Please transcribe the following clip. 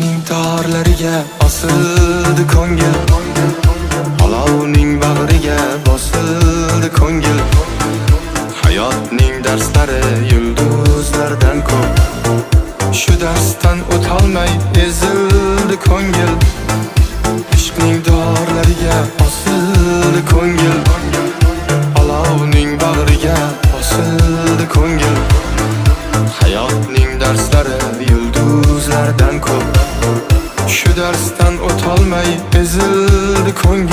Ishqning torlariga osildi ko'ngil, olovning bag'riga bosildi ko'ngil. Hayotning darslari yulduzlardan ko'p, shu darsdan o'tolmay ezildi ko'ngil. Ishqning torlariga osildi ko'ngil, olovning bag'riga bosildi ko'ngil. Hayotning darslari yulduzlardan ko'p, shu darsdan o'tolmay ezildi ko'ngil.